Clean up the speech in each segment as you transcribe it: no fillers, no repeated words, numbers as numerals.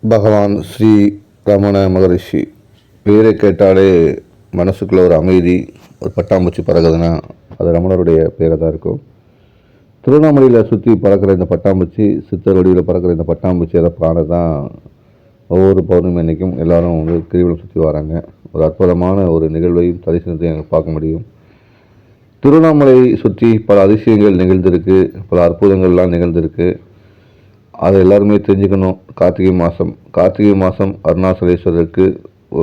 பகவான் ஸ்ரீ ரமண மகரிஷி பேரை கேட்டாலே மனசுக்குள்ள ஒரு அமைதி, ஒரு பட்டாம்பூச்சி பறகுதுன்னா அது ரமணருடைய பேரை தான் இருக்கும். திருவண்ணாமலையில் சுற்றி பறக்கிற இந்த பட்டாம்பூச்சி, சித்தர் வடிவில் பறக்கிற இந்த பட்டாம்பூச்சி அதை காண தான் ஒவ்வொரு பௌர்ணமி அன்னைக்கும் எல்லாரும் கிரிவலம் சுற்றி வராங்க. ஒரு அற்புதமான ஒரு நிகழ்வையும் தரிசனத்தையும் பார்க்க முடியும். திருவண்ணாமலை சுற்றி பல அதிசயங்கள் நிகழ்ந்திருக்கு, பல அற்புதங்கள்லாம் நிகழ்ந்திருக்கு. அதை எல்லாருமே தெரிஞ்சுக்கணும். கார்த்திகை மாதம் அருணாசலேஸ்வரருக்கு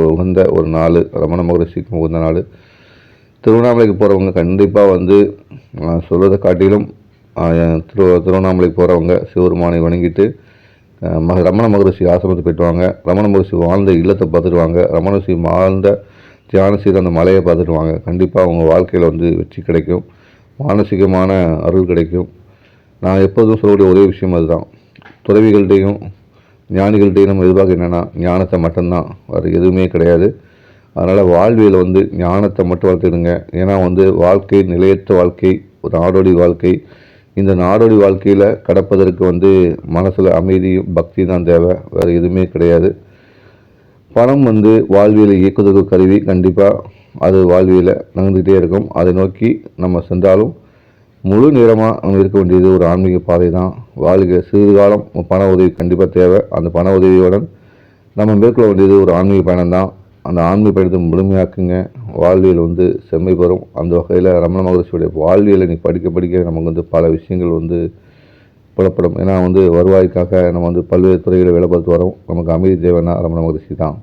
உகந்த ஒரு நாள், ரமண மகரிஷிக்கு உகந்த நாள். திருவண்ணாமலைக்கு போகிறவங்க கண்டிப்பாக சொல்வதை காட்டிலும் திருவண்ணாமலைக்கு போகிறவங்க சிவருமானை வணங்கிட்டு ரமண மகரிஷி ஆசிரமத்தை போய்ட்டுவாங்க. ரமண மகரிஷி வாழ்ந்த இல்லத்தை பார்த்துடுவாங்க. ரமண மகரிஷி வாழ்ந்த தியான செய்த அந்த மலையை பார்த்துடுவாங்க. கண்டிப்பாக அவங்க வாழ்க்கையில் வெற்றி கிடைக்கும், மானசீகமான அருள் கிடைக்கும். நான் எப்போதும் சொல்லக்கூடிய ஒரே விஷயம் அதுதான். துறவிகள்கிட்டையும் ஞானிகள்கிட்டையும் நம்ம எதிர்பார்க்க என்னென்னா ஞானத்தை மட்டும்தான், வேறு எதுவுமே கிடையாது. அதனால் வாழ்வியல் ஞானத்தை மட்டும் வளர்த்துடுங்க. ஏன்னா வாழ்க்கை நிலையற்ற வாழ்க்கை, ஒரு நாடோடி வாழ்க்கை. இந்த நாடோடி வாழ்க்கையில் கடப்பதற்கு மனசில் அமைதியும் பக்தி தான் தேவை, வேறு எதுவுமே கிடையாது. பணம் வாழ்வியலை இயக்குவதற்கு கருவி. கண்டிப்பாக அது வாழ்வியலை நகர்ந்துகிட்டே இருக்கும். அதை நோக்கி நம்ம சென்றாலும் முழு நேரமாக நம்ம இருக்க வேண்டியது ஒரு ஆன்மீக பாதை தான். வாழ்க்கை சிறிது காலம் பண உதவி கண்டிப்பாக தேவை. அந்த பண உதவியுடன் நம்ம மேற்கொள்ள வேண்டியது ஒரு ஆன்மீக பயணம் தான். அந்த ஆன்மீக பயணத்தை முழுமையாக்குங்க. வாழ்வியல் செம்மை பெறும். அந்த வகையில் ரமண மகரிஷியுடைய வாழ்வியலை நீ படிக்க படிக்க நமக்கு பல விஷயங்கள் புலப்படும். ஏன்னா வருவாய்க்காக நம்ம பல்வேறு துறைகளை வேலை பார்த்து வரோம். நமக்கு அமைதி தேவைன்னா ரமண மகரிஷி தான்.